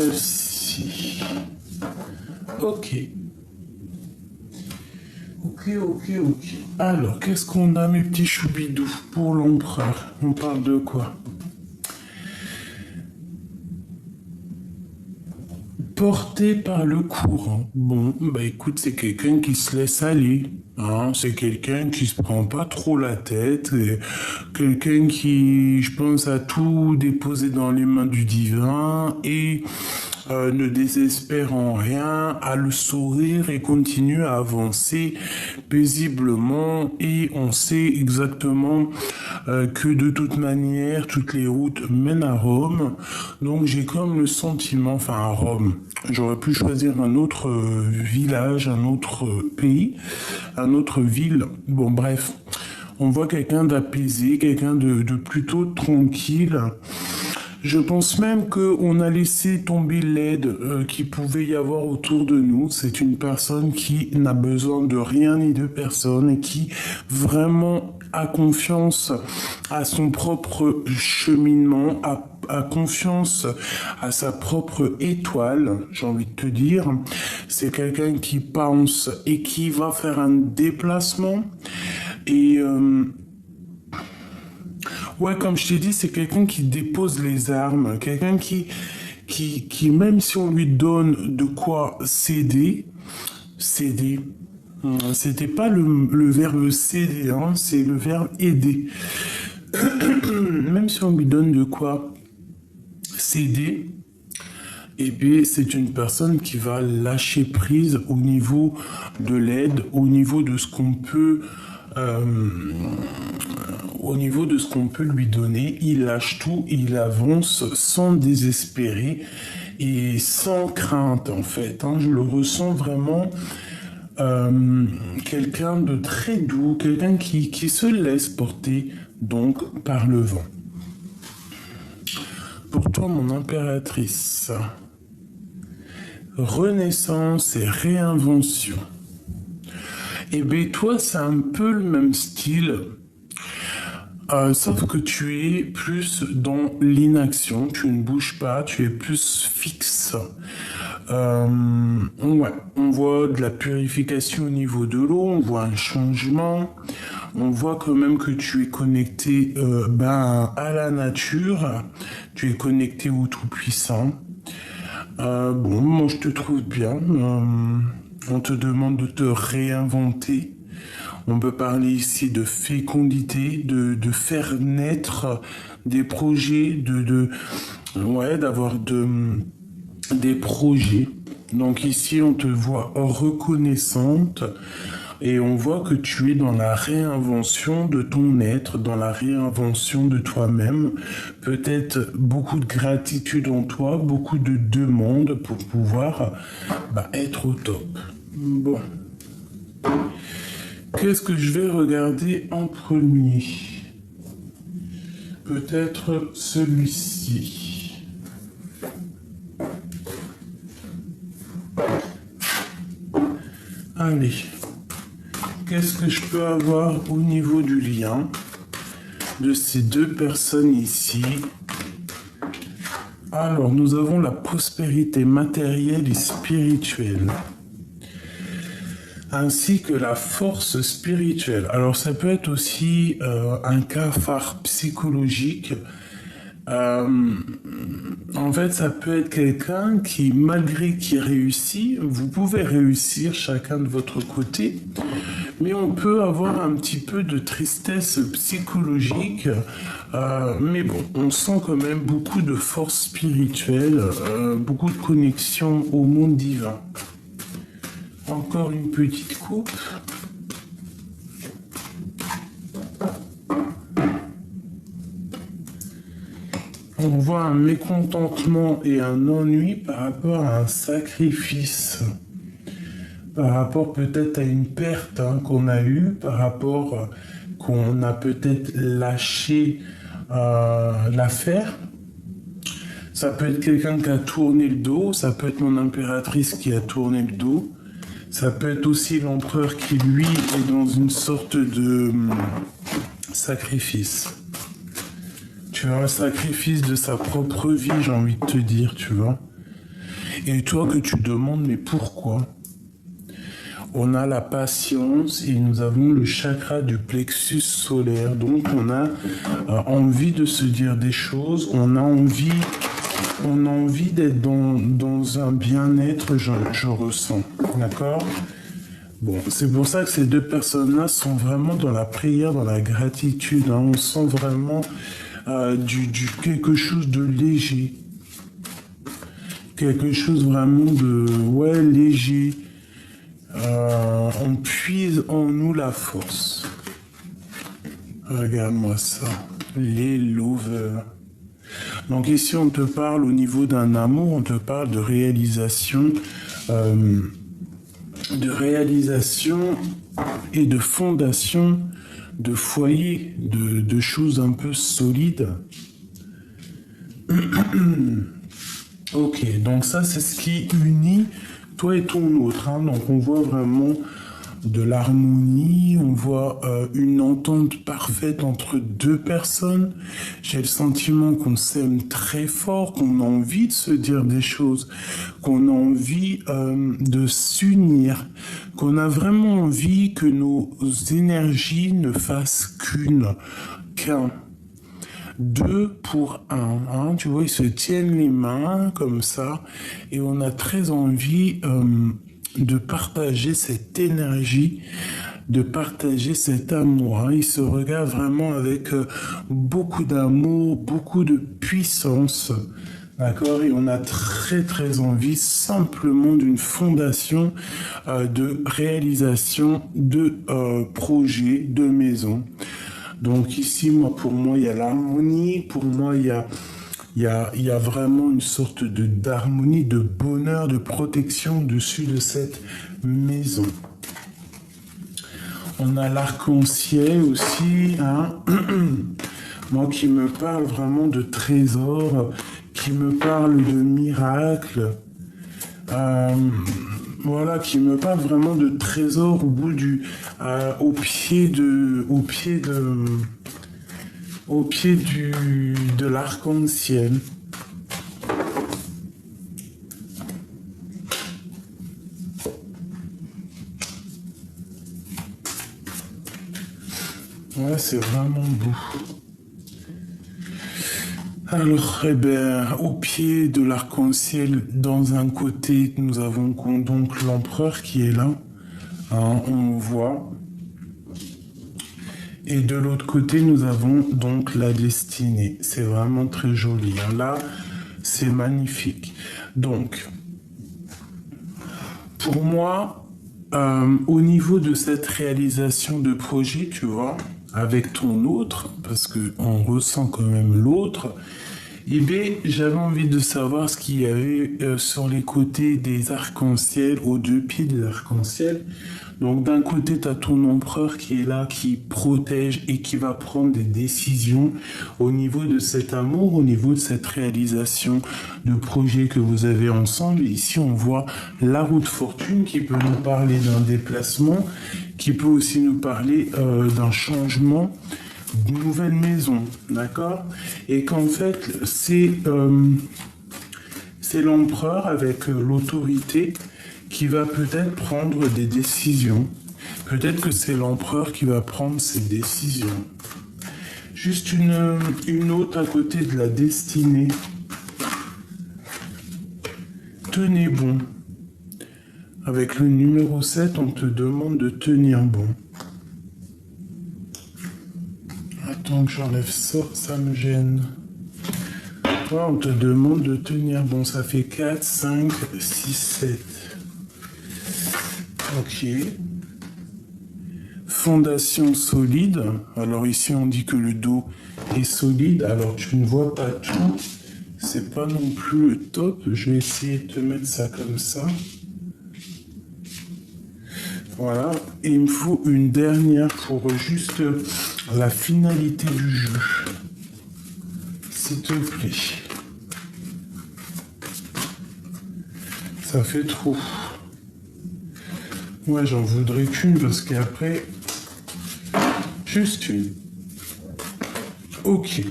celle-ci. Ok. Ok. Alors, qu'est-ce qu'on a, mes petits choubidous, pour l'empereur? On parle de quoi? Porté par le courant. Bon, bah écoute, c'est quelqu'un qui se laisse aller. Hein, c'est quelqu'un qui se prend pas trop la tête. Quelqu'un qui, je pense, a tout déposé dans les mains du divin et ne désespère en rien, a le sourire et continue à avancer paisiblement. Et on sait exactement que de toute manière, toutes les routes mènent à Rome. Donc j'ai comme le sentiment, enfin à Rome, j'aurais pu choisir un autre village, un autre pays, un autre ville. Bon bref, on voit quelqu'un d'apaisé, quelqu'un de plutôt tranquille. Je pense même qu'on a laissé tomber l'aide qu'il pouvait y avoir autour de nous. C'est une personne qui n'a besoin de rien ni de personne et qui vraiment a confiance à son propre cheminement, a confiance à sa propre étoile, j'ai envie de te dire. C'est quelqu'un qui pense et qui va faire un déplacement et... ouais, comme je t'ai dit, c'est quelqu'un qui dépose les armes, quelqu'un qui, même si on lui donne de quoi céder, c'était pas le verbe céder, hein, c'est le verbe aider. Même si on lui donne de quoi céder, et bien c'est une personne qui va lâcher prise au niveau de l'aide, au niveau de ce qu'on peut... au niveau de ce qu'on peut lui donner, il lâche tout, il avance sans désespérer et sans crainte en fait. Hein. Je le ressens vraiment quelqu'un de très doux, quelqu'un qui se laisse porter donc par le vent. Pour toi, mon impératrice, renaissance et réinvention. Et bien toi, c'est un peu le même style. Sauf que tu es plus dans l'inaction, tu ne bouges pas, tu es plus fixe. Ouais, on voit de la purification au niveau de l'eau, on voit un changement, on voit quand même que tu es connecté à la nature, tu es connecté au Tout-Puissant. Bon, moi je te trouve bien, on te demande de te réinventer. On peut parler ici de fécondité, de faire naître des projets, d'avoir des projets. Donc ici, on te voit reconnaissante et on voit que tu es dans la réinvention de ton être, dans la réinvention de toi-même. Peut-être beaucoup de gratitude en toi, beaucoup de demandes pour pouvoir être au top. Bon. Qu'est-ce que je vais regarder en premier? Peut-être celui-ci. Allez. Qu'est-ce que je peux avoir au niveau du lien de ces deux personnes ici? Alors, nous avons la prospérité matérielle et spirituelle, ainsi que la force spirituelle. Alors ça peut être aussi un cafard psychologique. En fait, ça peut être quelqu'un qui, malgré qu'il réussit, vous pouvez réussir chacun de votre côté, mais on peut avoir un petit peu de tristesse psychologique. Mais bon, on sent quand même beaucoup de force spirituelle, beaucoup de connexion au monde divin. Encore une petite coupe. On voit un mécontentement et un ennui par rapport à un sacrifice. Par rapport peut-être à une perte qu'on a eue, par rapport qu'on a peut-être lâché l'affaire. Ça peut être quelqu'un qui a tourné le dos, ça peut être mon impératrice qui a tourné le dos. Ça peut être aussi l'empereur qui, lui, est dans une sorte de sacrifice. Tu vois, un sacrifice de sa propre vie, j'ai envie de te dire, tu vois. Et toi que tu demandes, mais pourquoi? On a la patience et nous avons le chakra du plexus solaire. Donc on a envie de se dire des choses, on a envie d'être dans un bien-être, je ressens. D'accord? Bon, c'est pour ça que ces deux personnes-là sont vraiment dans la prière, dans la gratitude. Hein. On sent vraiment quelque chose de léger. Quelque chose vraiment de léger. On puise en nous la force. Regarde-moi ça. Les lovers. Donc ici, on te parle au niveau d'un amour, on te parle de réalisation et de fondation, de foyer, de choses un peu solides. Ok, donc ça, c'est ce qui unit toi et ton autre. Hein. Donc on voit vraiment de l'harmonie, on voit une entente parfaite entre deux personnes. J'ai le sentiment qu'on s'aime très fort, qu'on a envie de se dire des choses, qu'on a envie de s'unir, qu'on a vraiment envie que nos énergies ne fassent qu'un. Deux pour un, hein, tu vois, ils se tiennent les mains comme ça, et on a très envie de partager cette énergie, de partager cet amour. Hein. Ils se regardent vraiment avec beaucoup d'amour, beaucoup de puissance, d'accord? Et on a très très envie simplement d'une fondation de réalisation de projets, de maisons. Donc ici, pour moi, il y a l'harmonie. Pour moi, il y a vraiment une sorte d'harmonie, de bonheur, de protection au-dessus de cette maison. On a l'arc-en-ciel aussi, hein. Moi qui me parle vraiment de trésors, qui me parle de miracles. Voilà, qui me parle vraiment de trésors au pied de l'arc-en-ciel. Ouais, c'est vraiment beau. Alors, au pied de l'arc-en-ciel, dans un côté, nous avons donc l'empereur qui est là, hein, on voit. Et de l'autre côté, nous avons donc la destinée. C'est vraiment très joli. Hein. Là, c'est magnifique. Donc, pour moi, au niveau de cette réalisation de projet, tu vois, avec ton autre, parce qu'on ressent quand même l'autre, j'avais envie de savoir ce qu'il y avait sur les côtés des arcs-en-ciel, aux deux pieds des arcs-en-ciel. Donc d'un côté, tu as ton empereur qui est là, qui protège et qui va prendre des décisions au niveau de cet amour, au niveau de cette réalisation de projet que vous avez ensemble. Ici, on voit la roue de fortune qui peut nous parler d'un déplacement, qui peut aussi nous parler d'un changement, d'une nouvelle maison, d'accord? Et qu'en fait, c'est l'empereur avec l'autorité qui va peut-être prendre des décisions. Peut-être que c'est l'empereur qui va prendre ces décisions. Juste une autre à côté de la destinée. Tenez bon. Avec le numéro 7, on te demande de tenir bon. Attends que j'enlève ça, ça me gêne. Toi, on te demande de tenir bon. Ça fait 4, 5, 6, 7. Ok. Fondation solide. Alors ici, on dit que le dos est solide. Alors, tu ne vois pas tout. C'est pas non plus le top. Je vais essayer de te mettre ça comme ça. Voilà. Et il me faut une dernière pour juste la finalité du jeu. S'il te plaît. Ça fait trop. Ouais, j'en voudrais qu'une parce qu'après, juste une. Ok.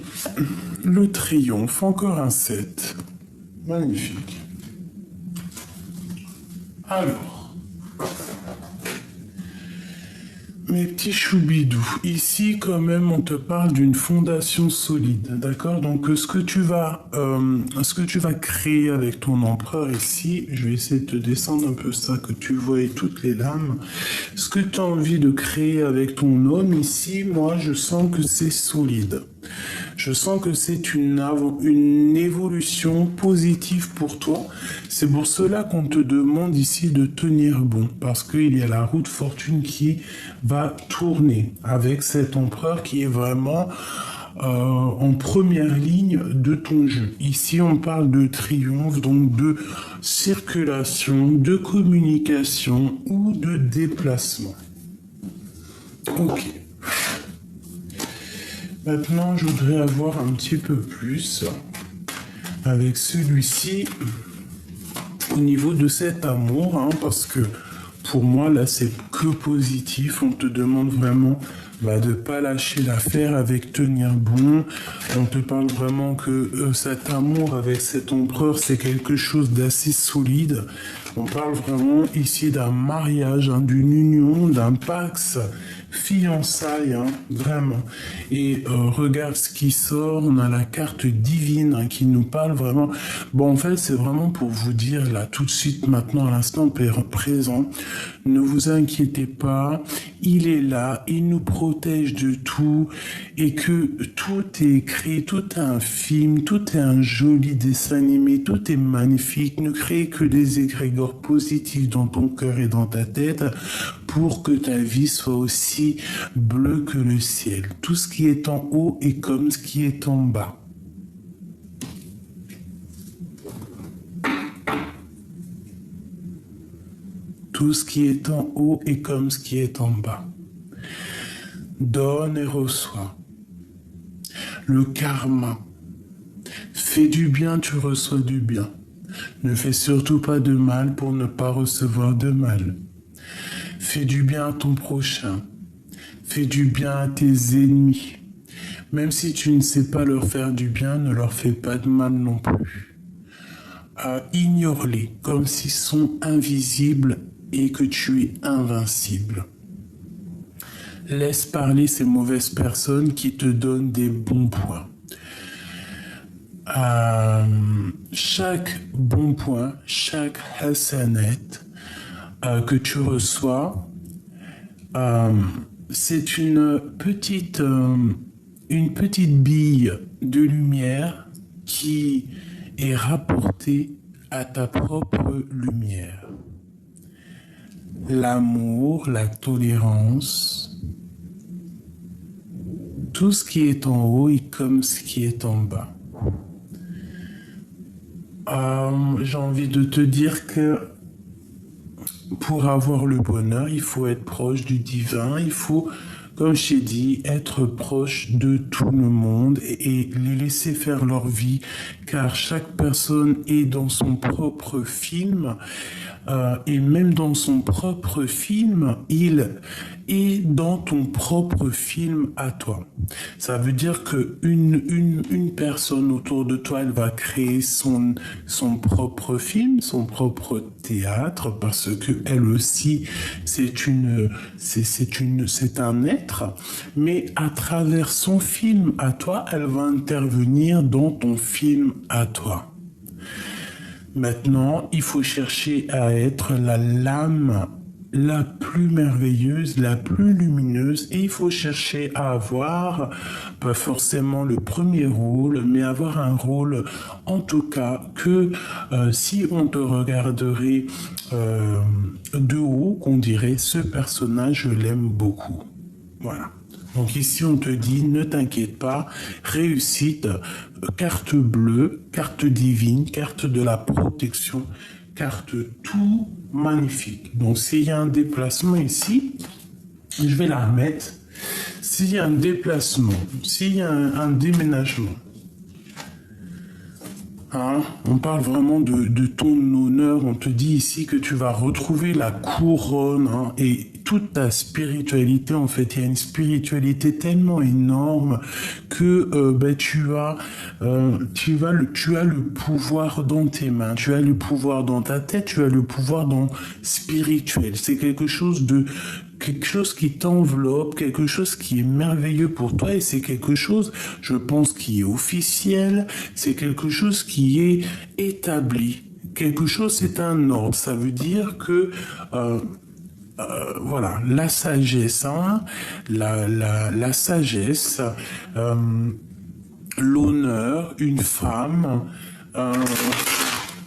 Le triomphe, encore un 7. Magnifique. Alors, mes petits choubidous, ici quand même on te parle d'une fondation solide, d'accord? Donc ce que tu vas créer avec ton empereur ici, je vais essayer de te descendre un peu ça, que tu vois toutes les lames. Ce que tu as envie de créer avec ton homme ici, moi je sens que c'est solide. Je sens que c'est une évolution positive pour toi. C'est pour cela qu'on te demande ici de tenir bon, parce qu'il y a la roue de fortune qui va tourner avec cet empereur qui est vraiment en première ligne de ton jeu. Ici, on parle de triomphe, donc de circulation, de communication ou de déplacement. Ok. Maintenant, je voudrais avoir un petit peu plus avec celui-ci au niveau de cet amour, hein, parce que pour moi, là, c'est que positif. On te demande vraiment de ne pas lâcher l'affaire avec tenir bon. On te parle vraiment que cet amour avec cet empereur, c'est quelque chose d'assez solide. On parle vraiment ici d'un mariage, hein, d'une union, d'un pax, fiançailles, hein, vraiment. Et regarde ce qui sort, on a la carte divine, hein, qui nous parle vraiment. Bon, en fait, c'est vraiment pour vous dire, là, tout de suite, maintenant, à l'instant présent, ne vous inquiétez pas, il est là, il nous protège de tout, et que tout est écrit, tout est un film, tout est un joli dessin animé, tout est magnifique. Ne créez que des égrégores positifs dans ton cœur et dans ta tête pour que ta vie soit aussi bleue que le ciel. Tout ce qui est en haut est comme ce qui est en bas. Tout ce qui est en haut est comme ce qui est en bas. Donne et reçois. Le karma. Fais du bien, tu reçois du bien. Ne fais surtout pas de mal pour ne pas recevoir de mal. Fais du bien à ton prochain. Fais du bien à tes ennemis. Même si tu ne sais pas leur faire du bien, ne leur fais pas de mal non plus. Ignore-les comme s'ils sont invisibles et que tu es invincible. Laisse parler ces mauvaises personnes qui te donnent des bons points. Chaque bon point, chaque hasanet que tu reçois, c'est une petite bille de lumière qui est rapportée à ta propre lumière. L'amour, la tolérance, tout ce qui est en haut est comme ce qui est en bas. J'ai envie de te dire que pour avoir le bonheur, il faut être proche du divin, il faut, comme je t'ai dit, être proche de tout le monde et les laisser faire leur vie, car chaque personne est dans son propre film, et même dans son propre film, il est dans ton propre film à toi. Ça veut dire que une personne autour de toi, elle va créer son propre film, son propre théâtre, parce que elle aussi, c'est un être, mais à travers son film à toi, elle va intervenir dans ton film à toi. Maintenant, il faut chercher à être la lame la plus merveilleuse, la plus lumineuse, et il faut chercher à avoir, pas forcément le premier rôle, mais avoir un rôle, en tout cas, que si on te regarderait de haut, qu'on dirait, ce personnage, je l'aime beaucoup. Voilà. Donc ici, on te dit, ne t'inquiète pas, réussite, carte bleue, carte divine, carte de la protection, carte tout magnifique. Donc s'il y a un déplacement ici, je vais la remettre. S'il y a un déplacement, s'il y a un déménagement, Hein, on parle vraiment de ton honneur. On te dit ici que tu vas retrouver la couronne, hein, et toute ta spiritualité. En fait, il y a une spiritualité tellement énorme que tu as le pouvoir dans tes mains, tu as le pouvoir dans ta tête, tu as le pouvoir dans spirituel. C'est quelque chose qui t'enveloppe, quelque chose qui est merveilleux pour toi, et c'est quelque chose, je pense, qui est officiel, c'est quelque chose qui est établi. Quelque chose, c'est un ordre. Ça veut dire que voilà, la sagesse, hein, la sagesse, euh, l'honneur, euh,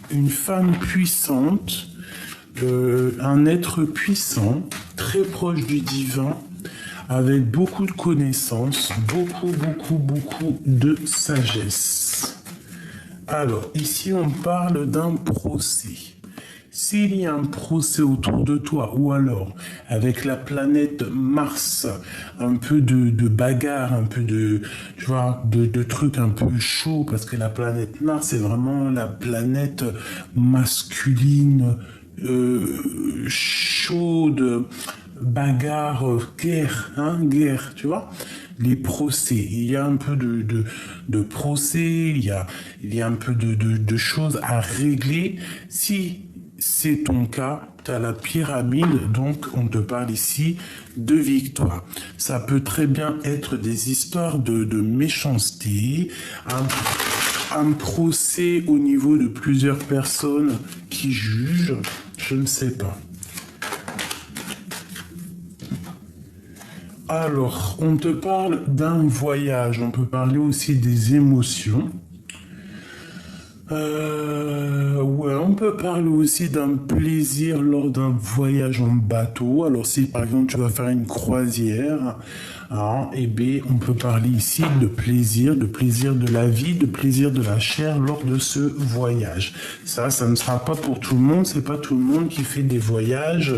une femme puissante, un être puissant, très proche du divin, avec beaucoup de connaissances, beaucoup de sagesse. Alors, ici, on parle d'un procès. S'il y a un procès autour de toi, ou alors avec la planète Mars, un peu de bagarre, un peu tu vois, de trucs un peu chauds, parce que la planète Mars, c'est vraiment la planète masculine, chaude, bagarre, guerre, tu vois. Les procès, il y a un peu de procès, il y a un peu de choses à régler. Si c'est ton cas, tu as la pyramide, donc on te parle ici de victoire. Ça peut très bien être des histoires de méchanceté, un procès au niveau de plusieurs personnes qui jugent, je ne sais pas. Alors, on te parle d'un voyage, on peut parler aussi des émotions. Ouais, on peut parler aussi d'un plaisir lors d'un voyage en bateau. Alors, si par exemple tu vas faire une croisière, hein, eh bien, on peut parler ici de plaisir de la vie, de plaisir de la chair lors de ce voyage. Ça ne sera pas pour tout le monde. C'est pas tout le monde qui fait des voyages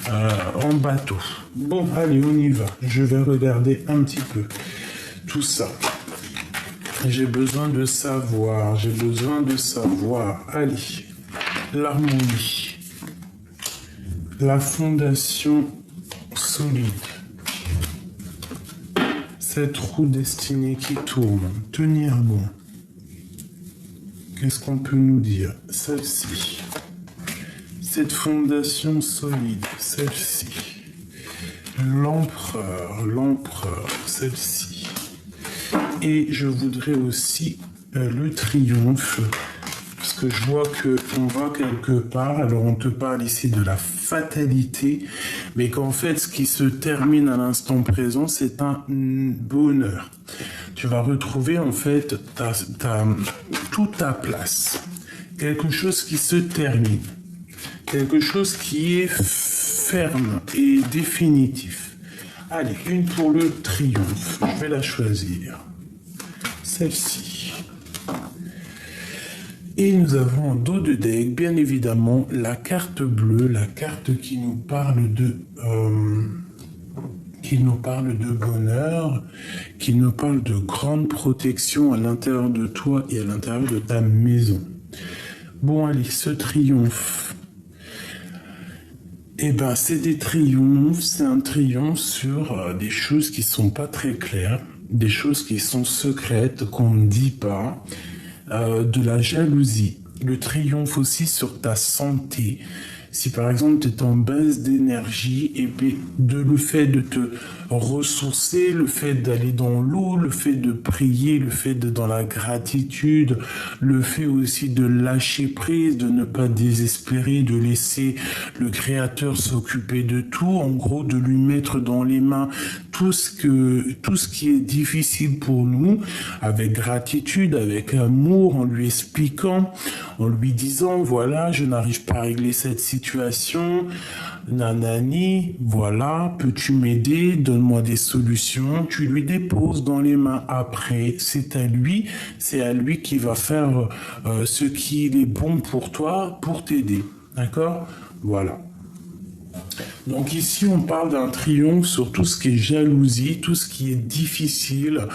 en bateau. Bon, allez, on y va. Je vais regarder un petit peu tout ça. J'ai besoin de savoir. Allez, l'harmonie, la fondation solide, cette roue destinée qui tourne, tenir bon. Qu'est-ce qu'on peut nous dire? Celle-ci, cette fondation solide, celle-ci, l'empereur, celle-ci. Et je voudrais aussi le triomphe, parce que je vois qu'on va quelque part. Alors on te parle ici de la fatalité, mais qu'en fait ce qui se termine à l'instant présent, c'est un bonheur. Tu vas retrouver en fait toute ta place, quelque chose qui se termine, quelque chose qui est ferme et définitif. Allez, une pour le triomphe, je vais la choisir. Celle-ci. Et nous avons en dos de deck, bien évidemment, la carte bleue, la carte qui nous parle de bonheur, qui nous parle de grande protection à l'intérieur de toi et à l'intérieur de ta maison. Bon, allez, ce triomphe. Eh ben, c'est un triomphe sur des choses qui sont pas très claires, des choses qui sont secrètes, qu'on ne dit pas, de la jalousie. Le triomphe aussi sur ta santé. Si par exemple tu es en baisse d'énergie, et bien le fait de te ressourcer, le fait d'aller dans l'eau, le fait de prier, le fait de dans la gratitude, le fait aussi de lâcher prise, de ne pas désespérer, de laisser le Créateur s'occuper de tout, en gros de lui mettre dans les mains tout ce qui est difficile pour nous, avec gratitude, avec amour, en lui expliquant, en lui disant, voilà, je n'arrive pas à régler cette situation, nanani, voilà, peux-tu m'aider, donne-moi des solutions, tu lui déposes dans les mains. Après, c'est à lui qui va faire ce qui est bon pour toi, pour t'aider, d'accord? Voilà. Donc ici, on parle d'un triomphe sur tout ce qui est jalousie, tout ce qui est difficile.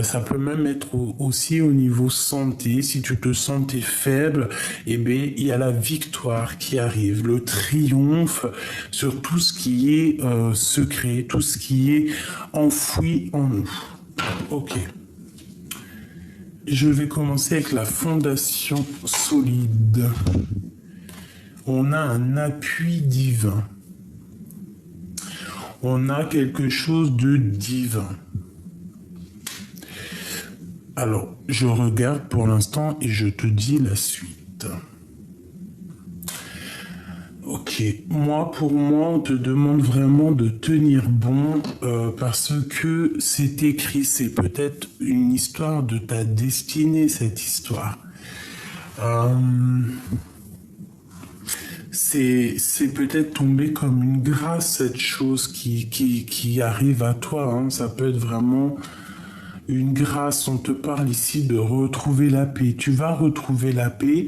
Ça peut même être aussi au niveau santé. Si tu te sentais faible, eh bien, il y a la victoire qui arrive, le triomphe sur tout ce qui est secret, tout ce qui est enfoui en nous. Ok. Je vais commencer avec la fondation solide. On a un appui divin. On a quelque chose de divin. Alors, je regarde pour l'instant et je te dis la suite. Ok, pour moi, on te demande vraiment de tenir bon parce que c'est écrit, c'est peut-être une histoire de ta destinée, cette histoire. C'est peut-être tombé comme une grâce, cette chose qui arrive à toi. Hein. Ça peut être vraiment une grâce. On te parle ici de retrouver la paix. Tu vas retrouver la paix.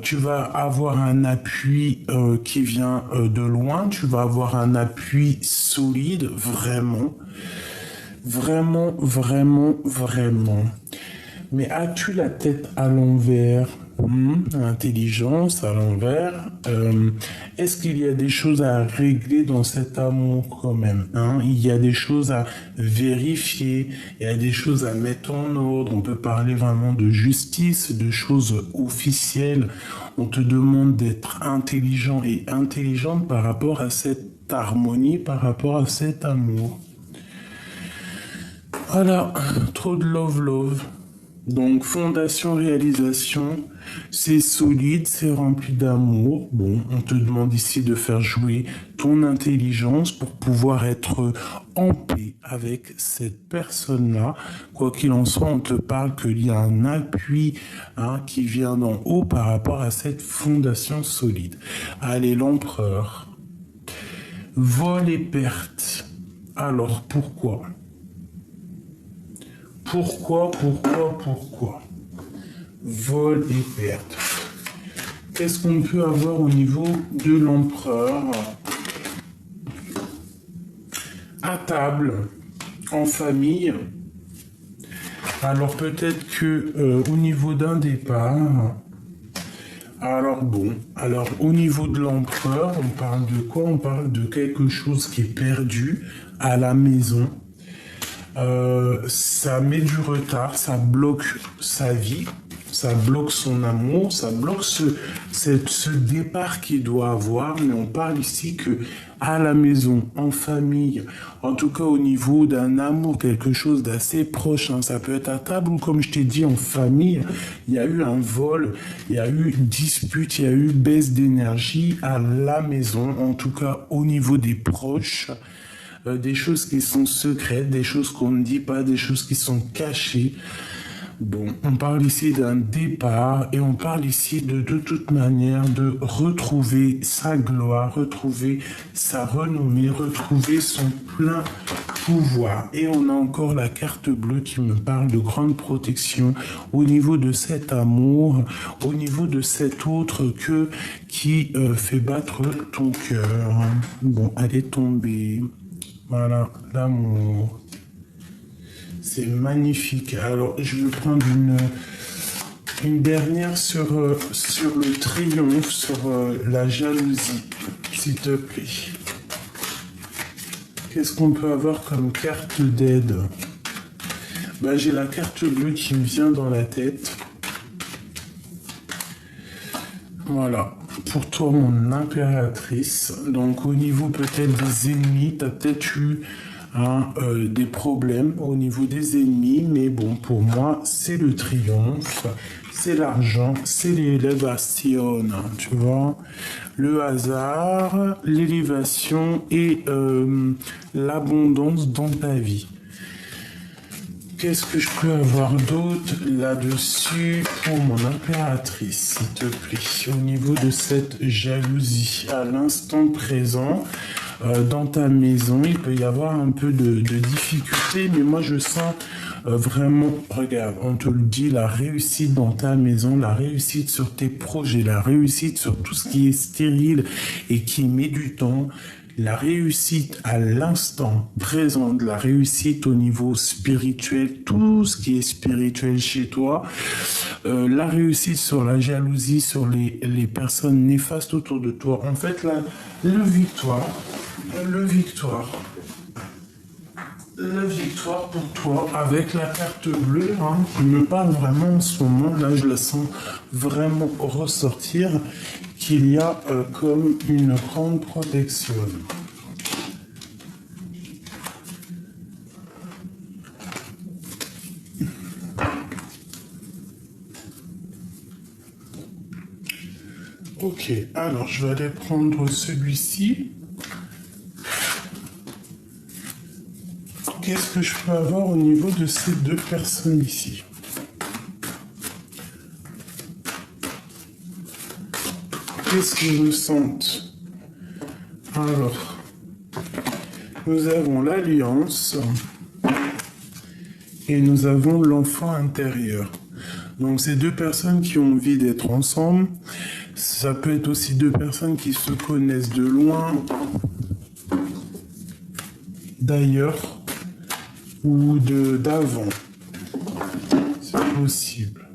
Tu vas avoir un appui qui vient de loin. Tu vas avoir un appui solide, vraiment. Vraiment, vraiment, vraiment. Mais as-tu la tête à l'envers? Intelligence à l'envers. Est-ce qu'il y a des choses à régler dans cet amour quand même, hein? Il y a des choses à vérifier, il y a des choses à mettre en ordre. On peut parler vraiment de justice, de choses officielles. On te demande d'être intelligent et intelligente par rapport à cette harmonie, par rapport à cet amour. Voilà, trop de love. Donc, fondation, réalisation, c'est solide, c'est rempli d'amour. Bon, on te demande ici de faire jouer ton intelligence pour pouvoir être en paix avec cette personne-là. Quoi qu'il en soit, on te parle qu'il y a un appui qui vient d'en haut par rapport à cette fondation solide. Allez, l'empereur. Vol et perte. Alors, pourquoi ? Pourquoi Vol et perte. Qu'est-ce qu'on peut avoir au niveau de l'empereur? À table, en famille. Alors peut-être que au niveau d'un départ. Alors au niveau de l'empereur, on parle de quoi? On parle de quelque chose qui est perdu à la maison. Ça met du retard, ça bloque sa vie, ça bloque son amour, ça bloque ce départ qu'il doit avoir. Mais on parle ici que à la maison, en famille, en tout cas au niveau d'un amour, quelque chose d'assez proche, hein. Ça peut être à table ou comme je t'ai dit en famille, il y a eu un vol, il y a eu dispute, il y a eu baisse d'énergie à la maison, en tout cas au niveau des proches. Des choses qui sont secrètes, des choses qu'on ne dit pas, des choses qui sont cachées. Bon, on parle ici d'un départ et on parle ici de toute manière de retrouver sa gloire, retrouver sa renommée, retrouver son plein pouvoir. Et on a encore la carte bleue qui me parle de grande protection au niveau de cet amour, au niveau de cet autre qui fait battre ton cœur. Bon, elle est tombée. Voilà, l'amour. C'est magnifique. Alors, je vais prendre une dernière sur le triomphe, sur la jalousie, s'il te plaît. Qu'est-ce qu'on peut avoir comme carte d'aide? J'ai la carte bleue qui me vient dans la tête. Voilà. Pour toi, mon impératrice. Donc, au niveau peut-être des ennemis, tu as peut-être eu des problèmes au niveau des ennemis. Mais bon, pour moi, c'est le triomphe, c'est l'argent, c'est l'élévation. Tu vois, le hasard, l'élévation et l'abondance dans ta vie. Qu'est-ce que je peux avoir d'autre là-dessus pour mon impératrice, s'il te plaît, au niveau de cette jalousie à l'instant présent, dans ta maison, il peut y avoir un peu de difficulté, mais moi je sens Vraiment, regarde, on te le dit, la réussite dans ta maison, la réussite sur tes projets, la réussite sur tout ce qui est stérile et qui met du temps, la réussite à l'instant présent, de la réussite au niveau spirituel, tout ce qui est spirituel chez toi, la réussite sur la jalousie, sur les personnes néfastes autour de toi. En fait, le victoire, le victoire. La victoire pour toi avec la carte bleue, hein, qui me parle vraiment en ce moment, là je la sens vraiment ressortir, qu'il y a comme une grande protection. Ok, alors je vais aller prendre celui-ci. Qu'est-ce que je peux avoir au niveau de ces deux personnes ici? Qu'est-ce qu'ils ressentent? Alors, nous avons l'alliance et nous avons l'enfant intérieur. Donc, c'est deux personnes qui ont envie d'être ensemble. Ça peut être aussi deux personnes qui se connaissent de loin, d'ailleurs, ou d'avant. C'est possible.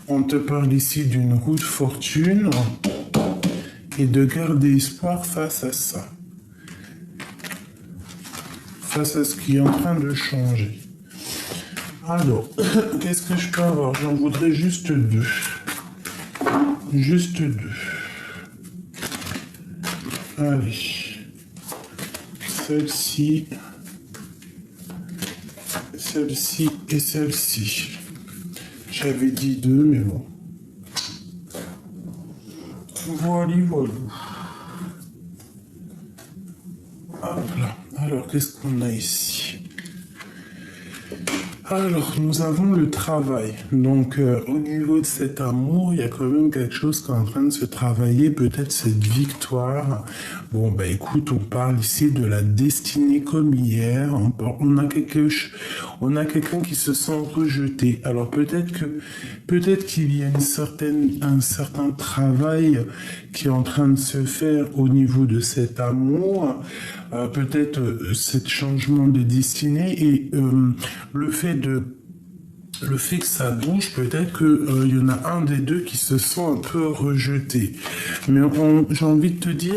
On te parle ici d'une roue de fortune et de garder espoir face à ça. Face à ce qui est en train de changer. Alors, qu'est-ce que je peux avoir? J'en voudrais juste deux. Juste deux. Allez. Celle-ci. Celle-ci et celle-ci. J'avais dit deux, mais bon. Voilà, voilà. Hop là. Alors, qu'est-ce qu'on a ici? Alors, nous avons le travail. Donc, au niveau de cet amour, il y a quand même quelque chose qui est en train de se travailler, peut-être cette victoire. Bon, bah écoute, on parle ici de la destinée comme hier. On a quelqu'un qui se sent rejeté. Alors, peut-être qu'il y a un certain travail qui est en train de se faire au niveau de cet amour. Peut-être ce changement de destinée et le fait que ça bouge, peut-être qu'il y en a un des deux qui se sent un peu rejeté. Mais j'ai envie de te dire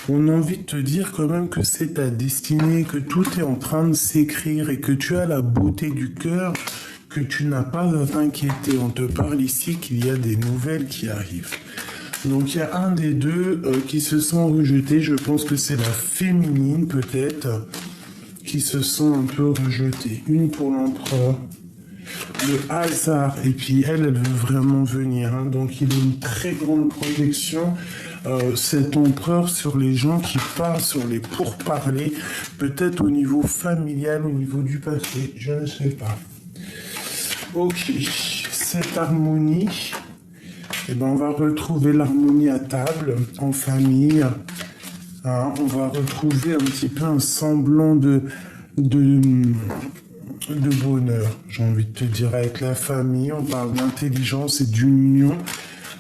on a envie de te dire quand même que c'est ta destinée, que tout est en train de s'écrire et que tu as la beauté du cœur, que tu n'as pas à t'inquiéter. On te parle ici qu'il y a des nouvelles qui arrivent. Donc il y a un des deux qui se sent rejeté. Je pense que c'est la féminine peut-être qui se sent un peu rejetée. Une pour l'empereur. Le hasard. Et puis elle veut vraiment venir. Hein. Donc il a une très grande protection. Cet empereur sur les gens qui parlent, sur les pourparlers. Peut-être au niveau familial, au niveau du passé. Je ne sais pas. Ok. Cette harmonie. Eh ben, on va retrouver l'harmonie à table, en famille. Hein, on va retrouver un petit peu un semblant de bonheur, j'ai envie de te dire, avec la famille. On parle d'intelligence et d'union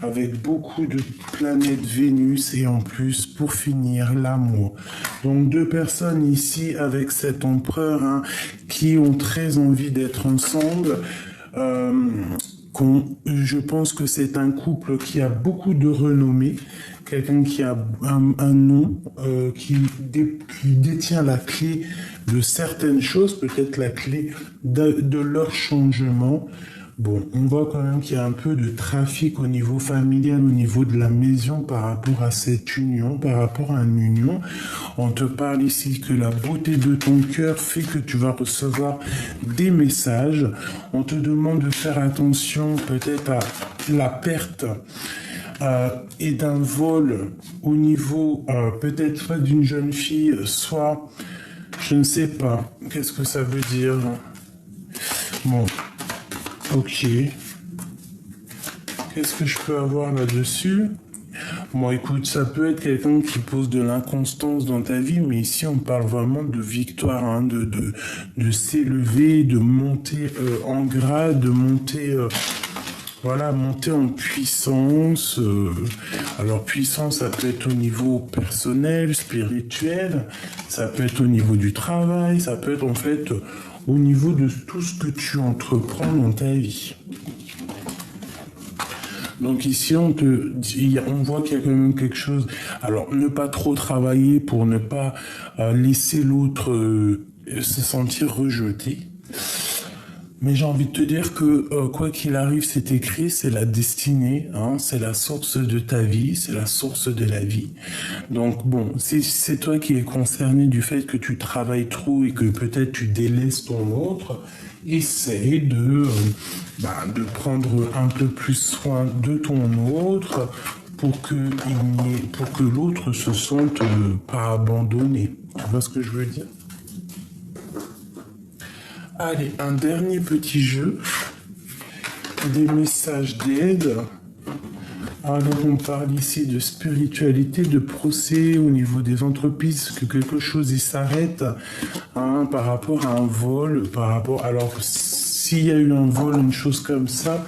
avec beaucoup de planètes Vénus et en plus, pour finir, l'amour. Donc, deux personnes ici avec cet empereur hein, qui ont très envie d'être ensemble. Je pense que c'est un couple qui a beaucoup de renommée, quelqu'un qui a un nom, qui détient la clé de certaines choses, peut-être la clé de leur changement. Bon, on voit quand même qu'il y a un peu de trafic au niveau familial, au niveau de la maison par rapport à cette union, par rapport à une union. On te parle ici que la beauté de ton cœur fait que tu vas recevoir des messages. On te demande de faire attention peut-être à la perte et d'un vol au niveau peut-être soit d'une jeune fille, soit, je ne sais pas, qu'est-ce que ça veut dire? Bon. Ok. Qu'est-ce que je peux avoir là-dessus? Bon, écoute, ça peut être quelqu'un qui pose de l'inconstance dans ta vie, mais ici, on parle vraiment de victoire, hein, de s'élever, de monter en grade, de monter, voilà, monter en puissance. Alors, puissance, ça peut être au niveau personnel, spirituel, ça peut être au niveau du travail, ça peut être en fait au niveau de tout ce que tu entreprends dans ta vie. Donc ici, on voit qu'il y a quand même quelque chose. Alors, ne pas trop travailler pour ne pas laisser l'autre se sentir rejeté. Mais j'ai envie de te dire que quoi qu'il arrive, c'est écrit, c'est la destinée, hein, c'est la source de ta vie, c'est la source de la vie. Donc bon, si c'est toi qui es concerné du fait que tu travailles trop et que peut-être tu délaisses ton autre, essaye de prendre un peu plus soin de ton autre pour que l'autre se sente pas abandonné. Tu vois ce que je veux dire? Allez, un dernier petit jeu. Des messages d'aide. Alors, on parle ici de spiritualité, de procès au niveau des entreprises, que quelque chose y s'arrête, hein, par rapport à un vol, alors, s'il y a eu un vol, une chose comme ça,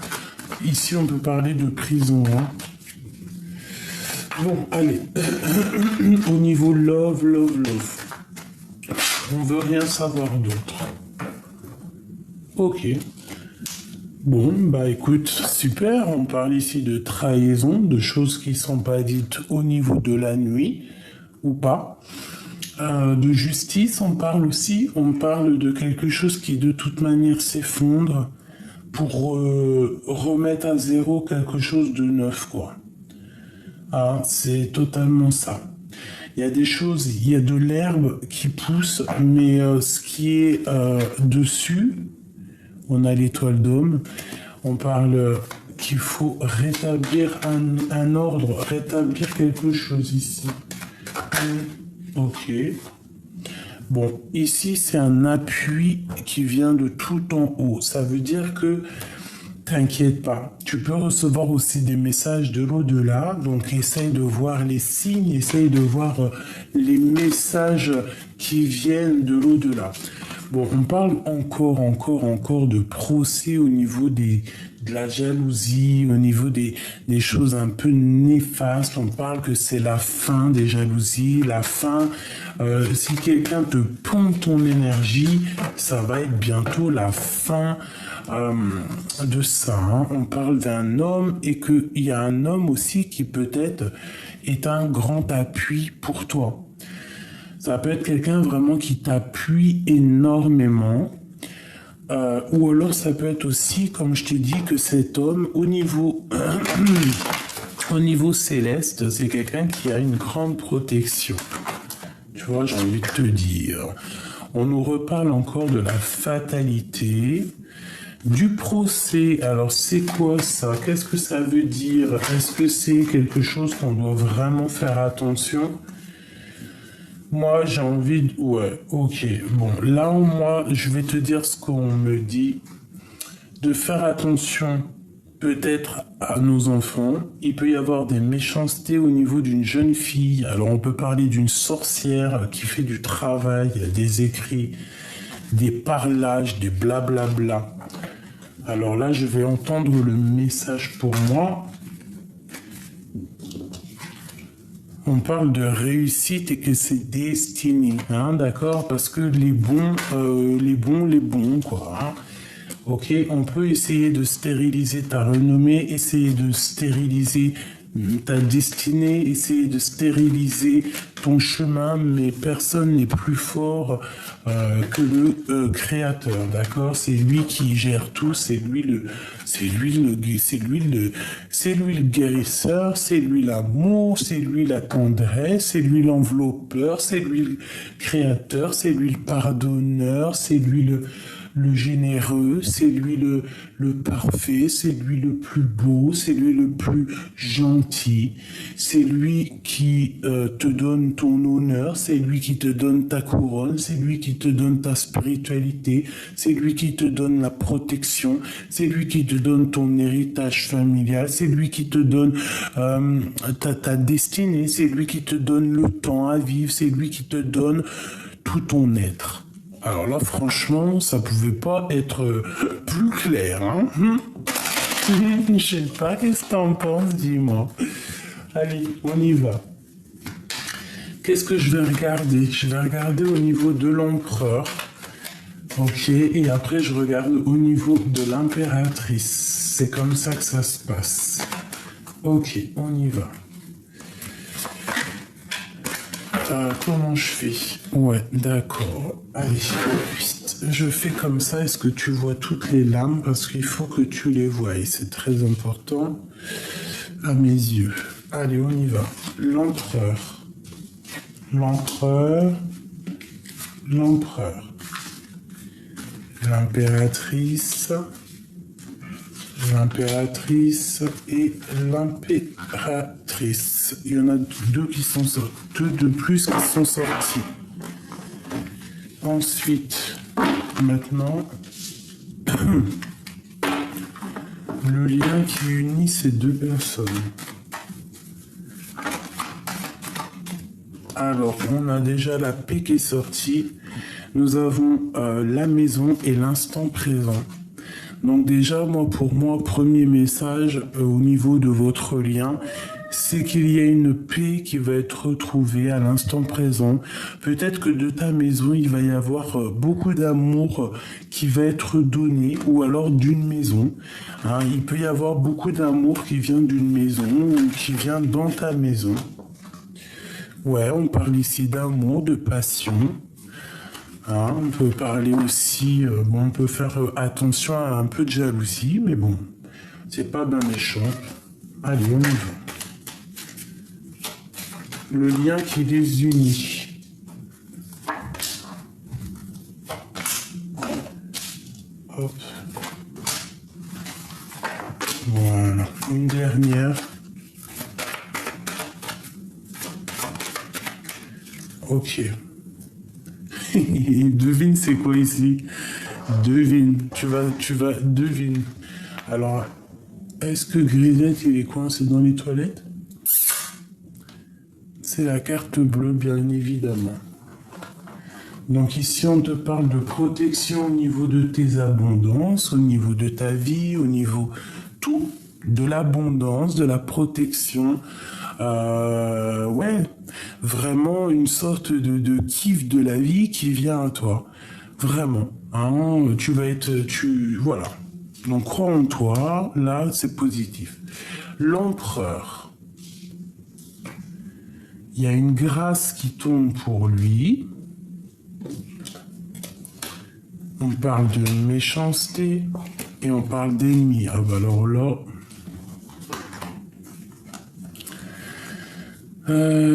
ici, on peut parler de prison, hein. Bon, allez. Au niveau love. On veut rien savoir d'autre. Ok. Bon, bah écoute, super, on parle ici de trahison, de choses qui sont pas dites au niveau de la nuit, ou pas. De justice, on parle de quelque chose qui de toute manière s'effondre pour remettre à zéro quelque chose de neuf, quoi. Ah, c'est totalement ça. Il y a des choses, il y a de l'herbe qui pousse, mais ce qui est dessus, on a l'étoile d'Homme, on parle qu'il faut rétablir un ordre, rétablir quelque chose ici. Ok. Bon, ici c'est un appui qui vient de tout en haut. Ça veut dire que t'inquiète pas, tu peux recevoir aussi des messages de l'au-delà, donc essaye de voir les signes, essaye de voir les messages qui viennent de l'au-delà. Bon, on parle encore de procès au niveau de la jalousie, au niveau des choses un peu néfastes. On parle que c'est la fin des jalousies, la fin. Si quelqu'un te pompe ton énergie, ça va être bientôt la fin de ça. Hein. On parle d'un homme et qu'il y a un homme aussi qui peut-être est un grand appui pour toi. Ça peut être quelqu'un vraiment qui t'appuie énormément. Ou alors ça peut être aussi, comme je t'ai dit, que cet homme, au niveau céleste, c'est quelqu'un qui a une grande protection. Tu vois, j'ai envie de te dire. On nous reparle encore de la fatalité, du procès. Alors c'est quoi ça? Qu'est-ce que ça veut dire? Est-ce que c'est quelque chose qu'on doit vraiment faire attention? Moi, j'ai envie de... Ouais, ok. Bon, là, moi, je vais te dire ce qu'on me dit. De faire attention, peut-être, à nos enfants. Il peut y avoir des méchancetés au niveau d'une jeune fille. Alors, on peut parler d'une sorcière qui fait du travail, des écrits, des parlages, des blablabla. Alors là, je vais entendre le message pour moi. On parle de réussite et que c'est destiné, hein, d'accord? Parce que les bons, quoi. Hein. Ok, on peut essayer de stériliser ta renommée, essayer de stériliser ta destinée, essayer de stériliser ton chemin, mais personne n'est plus fort que le créateur, d'accord? C'est lui qui gère tout, c'est lui le guérisseur, c'est lui l'amour, c'est lui la tendresse, c'est lui l'enveloppeur, c'est lui le créateur, c'est lui le pardonneur, c'est lui le généreux, c'est lui le parfait, c'est lui le plus beau, c'est lui le plus gentil, c'est lui qui te donne ton honneur, c'est lui qui te donne ta couronne, c'est lui qui te donne ta spiritualité, c'est lui qui te donne la protection, c'est lui qui te donne ton héritage familial, c'est lui qui te donne ta destinée, c'est lui qui te donne le temps à vivre, c'est lui qui te donne tout ton être. Alors là, franchement, ça pouvait pas être plus clair, hein. Je sais pas, qu'est-ce que t'en penses, dis-moi. Allez, on y va. Qu'est-ce que je vais regarder? Je vais regarder au niveau de l'empereur. Ok, et après je regarde au niveau de l'impératrice. C'est comme ça que ça se passe. Ok, on y va. Comment je fais? Ouais, d'accord. Allez, vite. Je fais comme ça. Est-ce que tu vois toutes les lames? Parce qu'il faut que tu les voies. C'est très important à mes yeux. Allez, on y va. L'empereur. L'empereur. L'empereur. L'impératrice. L'impératrice et l'impératrice. Il y en a deux qui sont sortis, deux de plus qui sont sortis. Ensuite, maintenant, le lien qui unit ces deux personnes. Alors, on a déjà la paix qui est sortie. Nous avons la maison et l'instant présent. Donc déjà, pour moi, premier message au niveau de votre lien, c'est qu'il y a une paix qui va être retrouvée à l'instant présent. Peut-être que de ta maison, il va y avoir beaucoup d'amour qui va être donné, ou alors d'une maison. Hein, il peut y avoir beaucoup d'amour qui vient d'une maison, ou qui vient dans ta maison. Ouais, on parle ici d'amour, de passion. Hein, on peut parler aussi, on peut faire attention à un peu de jalousie, mais bon, c'est pas bien méchant. Allez, on y va. Le lien qui les unit. Hop. Voilà, une dernière. Ok. Devine c'est quoi ici? Devine, tu vas, devine. Alors, est-ce que Grisette il est coincé dans les toilettes? C'est la carte bleue, bien évidemment. Donc ici, on te parle de protection au niveau de tes abondances, au niveau de ta vie, au niveau tout, de l'abondance, de la protection. Ouais, vraiment une sorte de kiff de la vie qui vient à toi. Vraiment. Hein, tu vas être... voilà. Donc crois en toi, là c'est positif. L'empereur. Il y a une grâce qui tombe pour lui. On parle de méchanceté et on parle d'ennemi. Ah bah alors là...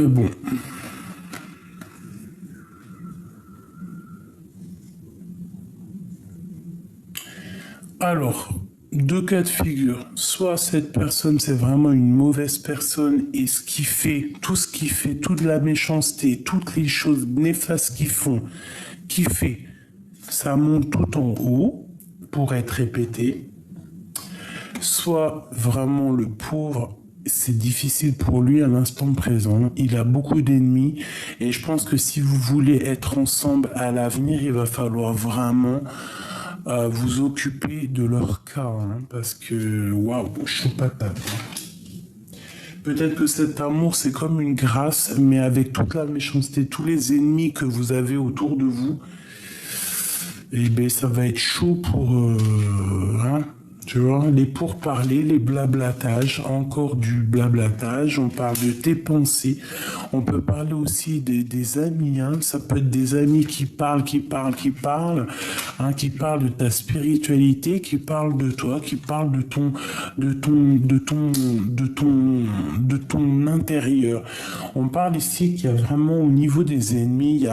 bon. Alors, deux cas de figure. Soit cette personne, c'est vraiment une mauvaise personne et ce qui fait, tout ce qui fait, toute la méchanceté, toutes les choses néfastes qu'ils font, qui fait, ça monte tout en haut pour être répété. Soit vraiment le pauvre, c'est difficile pour lui à l'instant présent. Il a beaucoup d'ennemis et je pense que si vous voulez être ensemble à l'avenir, il va falloir vraiment vous occuper de leur cas, hein, parce que waouh, chaud patate. Peut-être que cet amour c'est comme une grâce, mais avec toute la méchanceté, tous les ennemis que vous avez autour de vous, et ben ça va être chaud pour, hein, Tu vois, les pourparlers, les blablatages, encore du blablatage, on parle de tes pensées, on peut parler aussi des amis, hein. Ça peut être des amis qui parlent, hein, qui parlent de ta spiritualité, qui parlent de toi, qui parlent de ton intérieur. On parle ici qu'il y a vraiment au niveau des ennemis,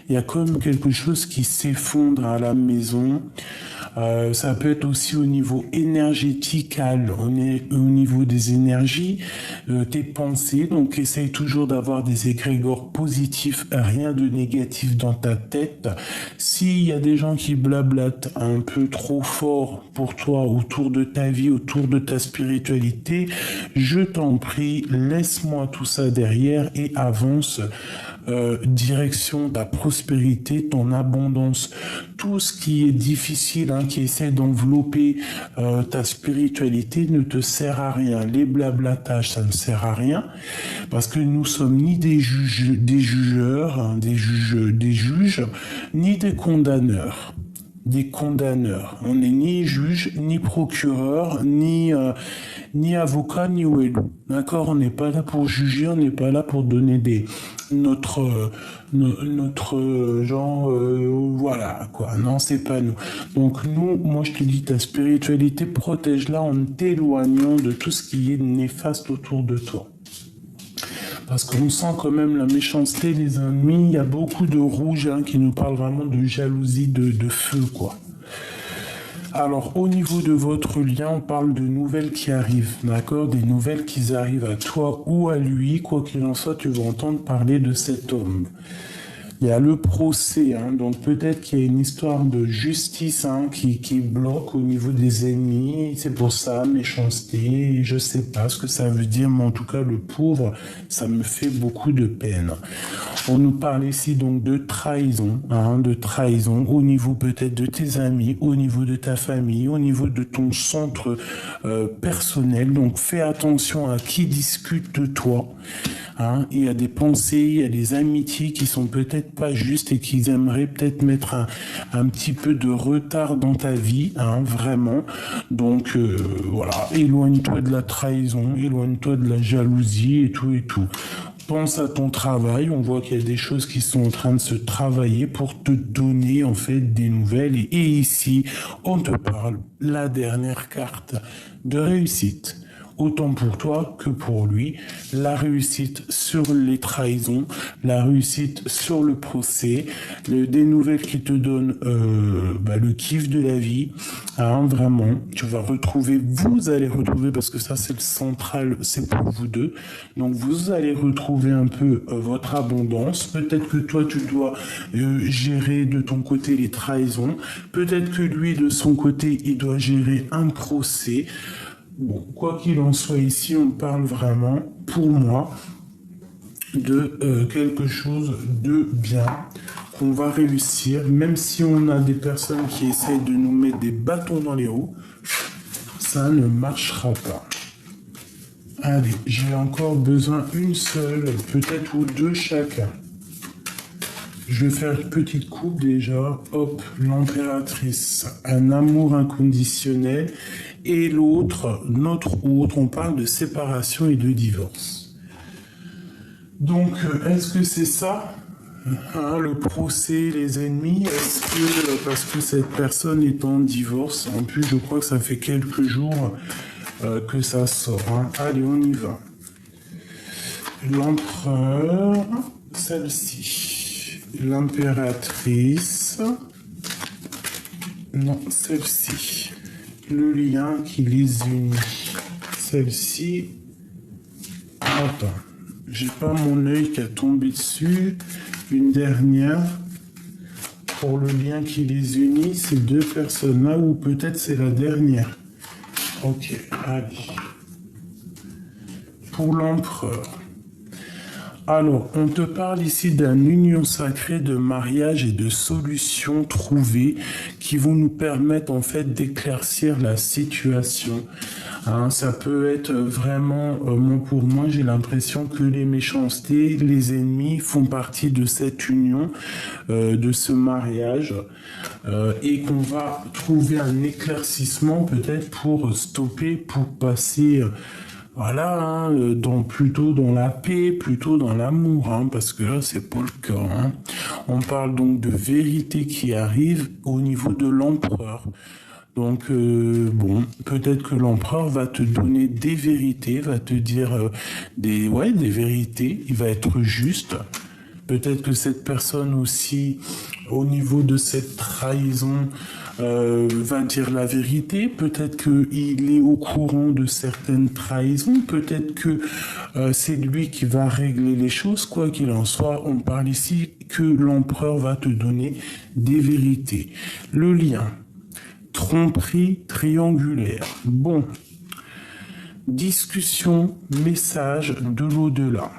il y a comme quelque chose qui s'effondre à la maison. Ça peut être aussi au niveau énergétique, on est au niveau des énergies, tes pensées. Donc, essaye toujours d'avoir des égrégores positifs, rien de négatif dans ta tête. S'il y a des gens qui blablatent un peu trop fort pour toi autour de ta vie, autour de ta spiritualité, je t'en prie, laisse-moi tout ça derrière et avance. Direction ta prospérité, ton abondance, tout ce qui est difficile, hein, qui essaie d'envelopper ta spiritualité ne te sert à rien. Les blablatages, ça ne sert à rien parce que nous sommes ni des jugeurs, hein, des juges, ni des condamneurs. Des condamneurs. On n'est ni juge, ni procureur, ni avocat, ni ouelou. D'accord? On n'est pas là pour juger, on n'est pas là pour donner notre genre, voilà, quoi. Non, c'est pas nous. Donc, moi, je te dis, ta spiritualité, protège-la en t'éloignant de tout ce qui est néfaste autour de toi. Parce qu'on sent quand même la méchanceté des ennemis. Il y a beaucoup de rouge, hein, qui nous parlent vraiment de jalousie, de feu, quoi. Alors, au niveau de votre lien, on parle de nouvelles qui arrivent, d'accord? Des nouvelles qui arrivent à toi ou à lui. Quoi qu'il en soit, tu vas entendre parler de cet homme. Il y a le procès, hein, donc peut-être qu'il y a une histoire de justice, hein, qui bloque au niveau des ennemis. C'est pour ça, méchanceté, je sais pas ce que ça veut dire, mais en tout cas, le pauvre, ça me fait beaucoup de peine. On nous parle ici donc de trahison, au niveau peut-être de tes amis, au niveau de ta famille, au niveau de ton centre personnel. Donc fais attention à qui discute de toi. Hein. Il y a des pensées, il y a des amitiés qui sont peut-être pas justes et qui aimeraient peut-être mettre un petit peu de retard dans ta vie, hein, vraiment. Donc voilà, éloigne-toi de la trahison, éloigne-toi de la jalousie et tout et tout. Pense à ton travail, on voit qu'il y a des choses qui sont en train de se travailler pour te donner en fait des nouvelles. Et ici, on te parle la dernière carte de réussite. Autant pour toi que pour lui, la réussite sur les trahisons, la réussite sur le procès, des nouvelles qui te donnent le kiff de la vie, hein, vraiment, tu vas retrouver, vous allez retrouver, parce que ça c'est le central, c'est pour vous deux, donc vous allez retrouver un peu votre abondance, peut-être que toi tu dois gérer de ton côté les trahisons, peut-être que lui de son côté il doit gérer un procès. Bon, quoi qu'il en soit, ici, on parle vraiment, pour moi, de quelque chose de bien, qu'on va réussir, même si on a des personnes qui essayent de nous mettre des bâtons dans les roues, ça ne marchera pas. Allez, j'ai encore besoin une seule, peut-être ou deux chacun. Je vais faire une petite coupe déjà. Hop, l'impératrice, un amour inconditionnel. Et l'autre, notre autre, on parle de séparation et de divorce. Donc, est-ce que c'est ça, hein, le procès, les ennemis? Est-ce que, parce que cette personne est en divorce, en plus je crois que ça fait quelques jours que ça sort. Hein. Allez, on y va. L'empereur, celle-ci. L'impératrice, non, celle-ci. Le lien qui les unit. Celle-ci. Attends. J'ai pas mon œil qui a tombé dessus. Une dernière. Pour le lien qui les unit, ces deux personnes-là, ou peut-être c'est la dernière. Ok, allez. Pour l'empereur. Alors, on te parle ici d'une union sacrée de mariage et de solutions trouvées qui vont nous permettre en fait d'éclaircir la situation. Hein, ça peut être vraiment, pour moi, j'ai l'impression que les méchancetés, les ennemis font partie de cette union, de ce mariage, et qu'on va trouver un éclaircissement peut-être pour stopper, pour passer. Voilà, hein, plutôt dans la paix, plutôt dans l'amour, hein, parce que là, c'est pas le cas. Hein. On parle donc de vérité qui arrive au niveau de l'empereur. Donc, bon, peut-être que l'empereur va te donner des vérités, va te dire des vérités, il va être juste. Peut-être que cette personne aussi, au niveau de cette trahison, va dire la vérité. Peut-être qu'il est au courant de certaines trahisons. Peut-être que c'est lui qui va régler les choses. Quoi qu'il en soit, on parle ici que l'empereur va te donner des vérités. Le lien. Tromperie triangulaire. Bon. Discussion, message de l'au-delà.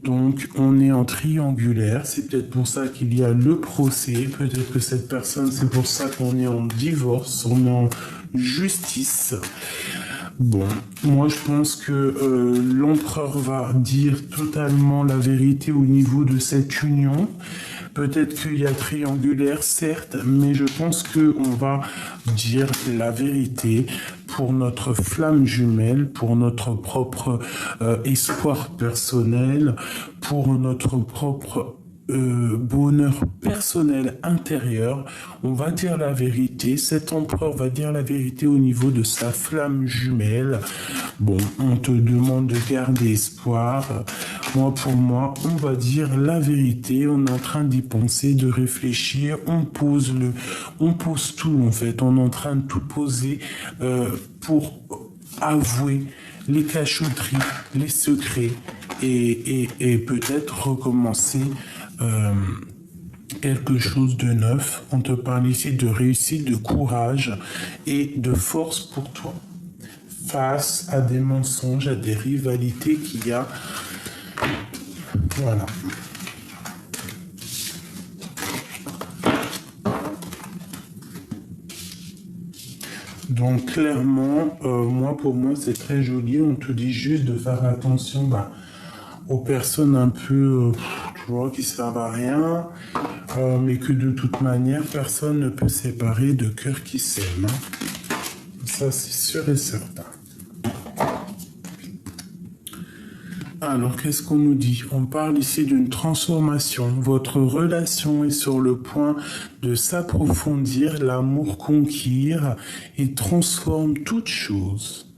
Donc, on est en triangulaire. C'est peut-être pour ça qu'il y a le procès. Peut-être que cette personne, c'est pour ça qu'on est en divorce, on est en justice. Bon, moi je pense que l'empereur va dire totalement la vérité au niveau de cette union. Peut-être qu'il y a triangulaire, certes, mais je pense qu'on va dire la vérité pour notre flamme jumelle, pour notre propre espoir personnel, pour notre propre bonheur personnel intérieur. On va dire la vérité. Cet empereur va dire la vérité au niveau de sa flamme jumelle. Bon, on te demande de garder espoir. Moi, pour moi, on va dire la vérité. On est en train d'y penser, de réfléchir. On pose tout, en fait. On est en train de tout poser pour avouer les cachotteries, les secrets et peut-être recommencer quelque chose de neuf. On te parle ici de réussite, de courage et de force pour toi face à des mensonges, à des rivalités qu'il y a. Voilà. Donc clairement, pour moi, c'est très joli. On te dit juste de faire attention aux personnes un peu, tu vois, qui servent à rien, mais que de toute manière, personne ne peut séparer de cœurs qui s'aiment. Hein. Ça, c'est sûr et certain. Alors, qu'est-ce qu'on nous dit? On parle ici d'une transformation. Votre relation est sur le point de s'approfondir. L'amour conquiert et transforme toute chose.